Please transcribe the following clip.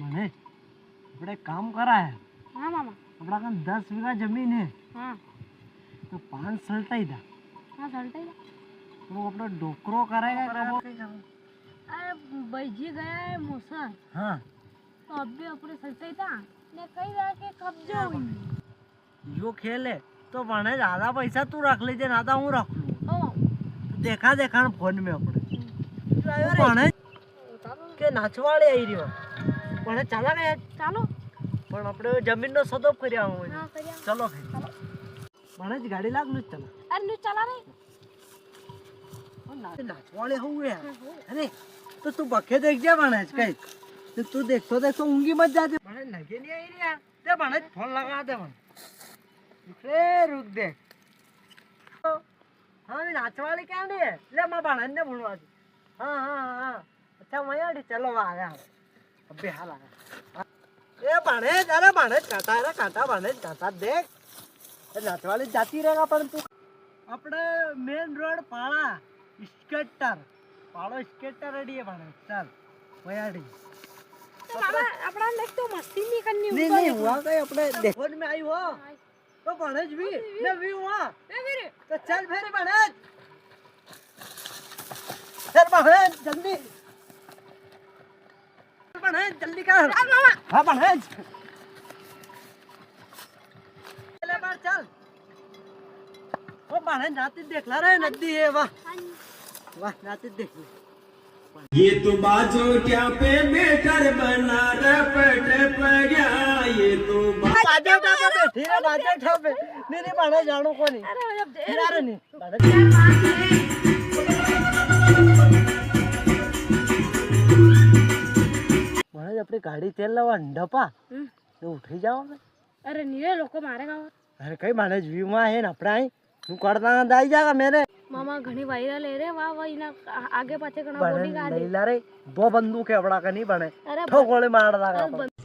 મને આપણે કામ કરાય. हाँ मामा. આપણા કાન 10 વીઘા જમીન હે. हाँ. તો 5 સલટાઈ દા. हाँ सल्टे. તો આપણો ડોકરો કરાય अरे बैजी गया है मौसम. हाँ. तो अभी अपने सल्टे था ने कही रहा के कब्जा हुई. यो खेल है तो भने ज्यादा पैसा तू रख लीजिए ना तो हूँ रख लूँ. ओ. देखा देखा फोन में अपने भने કે નાચવાડે આવી રહ્યો પણ ચાલા ને ચાલો પણ આપણે જમીનનો સદોપ કર્યા હોય. હા કર્યા. ચલો ભાઈ મને જ ગાડી લાગલું જ ચાલો. અરે નું ચલા રે નાચવાડે હું યાર. અરે તો તું બખે દેખજે મને જ કઈ તો તું દેખતો દેખતો ઊંઘી મત જાજે. મને નગે નહીં આવી રહ્યા તે મને જ ફોન લગાવ દે મને. રે રૂક દે. हाँ नाचवाड़ी क्या नहीं है ले माँ बाणन ने भूलवा दी. हाँ हाँ हाँ अच्छा मैं यार चलो आ गया अबे हाल आ गया. ये बाणे अरे बाणे काटा है ना काटा बाणे काटा देख नाचवाड़ी जाती रहेगा पर तू अपने मेन रोड पाड़ा स्केटर पाड़ो स्केटर रेडी है बाणे चल मैं यार तो मामा अपना लेक तो मस्ती नहीं करनी. नहीं नहीं हुआ कहीं अपने देखो में आई हो तो बाणेज भी ने भी हुआ तो चल फिर बाणेज चल बाणेज जल्दी बाणेज जल्दी कर. हाँ बाणेज चले बार चल वो बाणेज नाती देख ला रे नदी है वाह वाह नाती देख ले. ये तो बाजो क्या पे बेकर बना रपट गया ये तो बाजे पे बैठी रे बाजे ठोपे नहीं नहीं बाणेज जानो को नहीं. अरे जब दे यार नहीं बाणेज बाणेज अपनी गाड़ी तेल लवा डपा तो उठी जाओ ने. अरे नीरे लोको मारेगा. अरे कई बाणेज व्यू में है ना अपना ही तू करता दाई जाएगा मेरे मामा घनी वायरल है रे वाह वाह इना आगे पाछे घना बाणेज बॉडी का नहीं ला रे दो बंदूक है अपना का नहीं बने अरे ठो गोली मार दागा बंद-